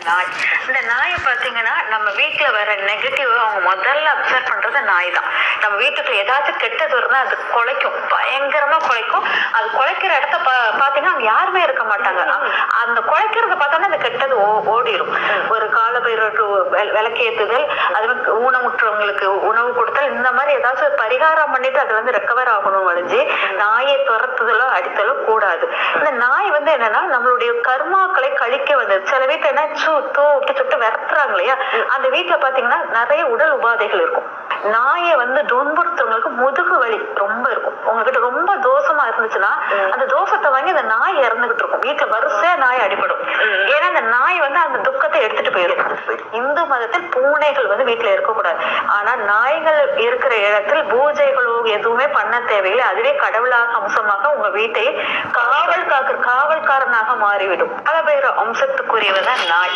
நாய். இந்த நாயை பார்த்தீங்கன்னா நம்ம வீட்டில் வர நெகட்டிவ் அவங்க முதல்ல அப்சர்வ் பண்றது நாய் தான். நம்ம வீட்டுக்குள்ள ஏதாச்சும் கெட்டது இருந்தால் அது குலைக்கும், பயங்கரமா குலைக்கும். அது குலைக்கிற இடத்த பார்த்தீங்கன்னா அங்கே யாருமே இருக்க மாட்டாங்க. அந்த குலைக்கிறத பார்த்தோன்னா அந்த கெட்டது ஓடிடும். ஒரு காலபைரவருக்கு விளக்கேற்றுதல், அது ஊனமுற்றவங்களுக்கு உணவு கொடுத்தல், இந்த மாதிரி ஏதாச்சும் பரிகாரம் பண்ணிட்டு அது வந்து ரெக்கவர் ஆகணும் வழிஞ்சு நாயை துரத்துதலோ அடித்தலோ கூடாது. இந்த நாய் வந்து என்னன்னா நம்மளுடைய கர்மாக்களை கழிக்க வந்தது. சில வீட்டுல என்ன சுட்டு விரட்டுறாங்க இல்லையா, அந்த வீட்டுல பாத்தீங்கன்னா நிறைய உடல் உபாதைகள் இருக்கும். நாயை வந்து துன்புறுத்தவங்களுக்கு முதுகு வலி ரொம்ப இருக்கும். உங்ககிட்ட ரொம்ப தோஷமா இருந்துச்சுன்னா அந்த தோஷத்தை வாங்கி அந்த நாய் இறந்துகிட்டு இருக்கும். வீட்டுல வரிசையா நாய் அடிபடும். ஏன்னா அந்த நாய் வந்து அந்த துக்கத்தை எடுத்துட்டு போயிடும். இந்து மதத்தில் பூனைகள் வந்து வீட்டுல இருக்கக்கூடாது. ஆனா நாய்கள் இருக்கிற இடத்தில் பூஜைகளோ எதுவுமே பண்ண தேவையில்லை. அதுவே கடவுளாக அம்சமாக உங்க வீட்டை காவல்காரனாக மாறிவிடும். காலபைரவ அம்சத்துக்குரியவதான் நாய்.